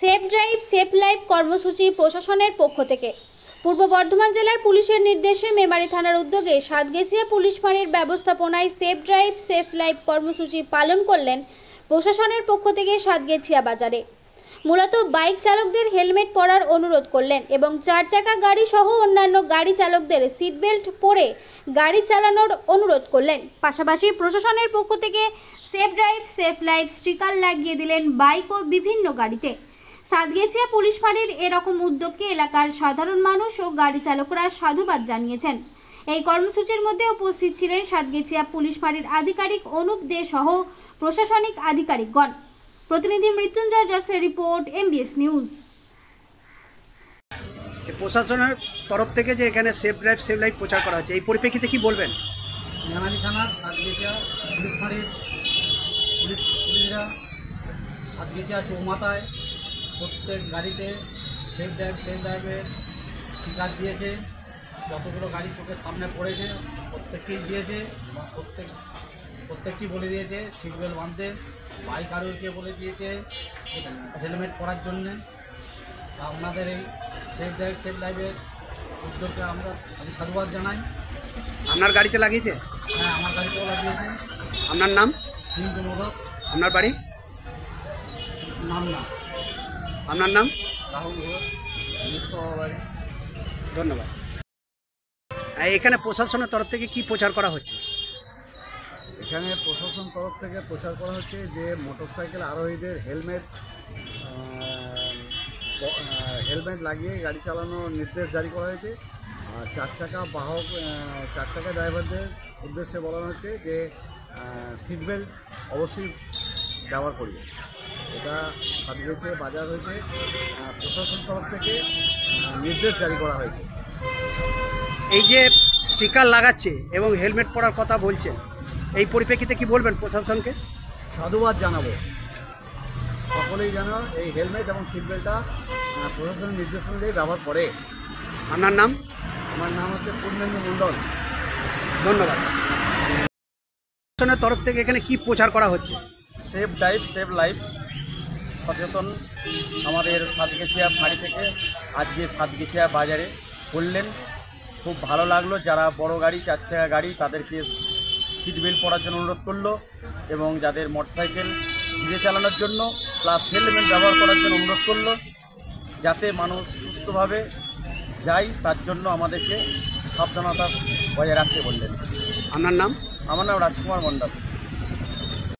Safe drive safe life কর্মসূচি প্রশাসনের পক্ষ থেকে পূর্ব বর্ধমান জেলার পুলিশের নির্দেশে মেমারি থানার উদ্যোগে সাতগেছিয়া পুলিশ ফাঁড়ির ব্যবস্থাপনায় সেফ ড্রাইভ সেফ লাইফ কর্মসূচি পালন করলেন প্রশাসনের পক্ষ থেকে সাতগেছিয়া বাজারে। মূলত বাইক চালকদের হেলমেট পরার অনুরোধ করলেন এবং চার চাকা গাড়ি সহ অন্যান্য গাড়ি চালকদের সিট বেল্ট পরে গাড়ি চালানোর অনুরোধ করলেন। পাশাপাশি প্রশাসনের পক্ষ থেকে safe drive safe life sticker লাগিয়ে দিলেন বাইক ও বিভিন্ন গাড়িতে। সাতগেছিয়া পুলিশ ফাঁড়ির এরকম উদ্যোগকে এলাকার সাধারণ মানুষ ও গাড়ি চালকরা সাধুবাদ জানিয়েছেন। এই কর্মসূচির মধ্যে উপস্থিত ছিলেন সাতগেছিয়া পুলিশ ফাঁড়ির আধিকারিক অনুপ দে সহ প্রশাসনিক আধিকারিকগণ। প্রতিনিধি মৃত্যুঞ্জয় জসের রিপোর্ট, MBS নিউজ। প্রশাসনের তরফ থেকে যে এখানে সেফ ড্রাইভ সেফ লাইফ প্রচার করা হচ্ছে, এই পরিপ্রেক্ষিতে কি বলবেন? মেমারি থানার সাতগেছিয়া পুলিশ ফাঁড়ির পুলিশরা সাতগেছিয়া চৌমাথায় প্রত্যেক গাড়িতে সেফ ড্রাইভের স্টিকার দিয়েছে। যতগুলো গাড়ি চোখের সামনে পড়েছে প্রত্যেককেই দিয়েছে এবং প্রত্যেকটি বলে দিয়েছে সিট বেল্ট বাঁধতে। বাইক আরোহীকে বলে দিয়েছে হেলমেট পরার জন্যে। আপনাদের এই সেফ ড্রাইভ সেফ লাইফের উদ্যোগকে আমি সাধুবাদ জানাই। আপনার গাড়িতে লাগিয়েছে? হ্যাঁ, আমার গাড়িতেও লাগিয়েছে। আপনার নাম? হিন্দু মোদক। আপনার বাড়ি? নাম না। আপনার নাম? রাহুল ঘোষ, বাড়ি। ধন্যবাদ। এখানে প্রশাসনের তরফ থেকে কি প্রচার করা হচ্ছে? এখানে প্রশাসন তরফ থেকে প্রচার করা হচ্ছে যে মোটরসাইকেল আরোহীদের হেলমেট লাগিয়ে গাড়ি চালানোর নির্দেশ জারি করা হয়েছে। আর চার চাকা ড্রাইভারদের উদ্দেশ্যে বলা হচ্ছে যে সিট বেল্ট অবশ্যই ব্যবহার করবে। এটা সাতগেছিয়া বাজার হয়েছে, প্রশাসন তরফ থেকে নির্দেশ জারি করা হয়েছে। এই যে স্টিকার লাগাচ্ছে এবং হেলমেট পরার কথা বলছেন, এই পরিপ্রেক্ষিতে কি বলবেন প্রশাসনকে? সাধুবাদ জানাবো। সকলেই যেন এই হেলমেট এবং সিট বেল্টটা প্রশাসনের নির্দেশ অনুযায়ী ব্যবহার করে। আপনার নাম? আমার নাম হচ্ছে পূর্ণেন্দু মণ্ডল। ধন্যবাদ। প্রশাসনের তরফ থেকে এখানে কি প্রচার করা হচ্ছে? সেফ ড্রাইভ সেফ লাইফ সচেতন আমাদের সাতগেছিয়া ফাঁড়ি থেকে আজকে সাতগেছিয়া বাজারে করলেন। খুব ভালো লাগলো। যারা বড় গাড়ি চার চাকা গাড়ি তাদেরকে সিট বেল্ট পরার জন্য অনুরোধ করলো এবং যাদের মোটরসাইকেল ধীরে চালানোর জন্য প্লাস হেলমেট ব্যবহার করার জন্য অনুরোধ করলো, যাতে মানুষ সুস্থভাবে যায় তার জন্য আমাদেরকে সাবধানতা বজায় রাখতে বললেন। আপনার নাম? আমার নাম রাজকুমার মণ্ডল।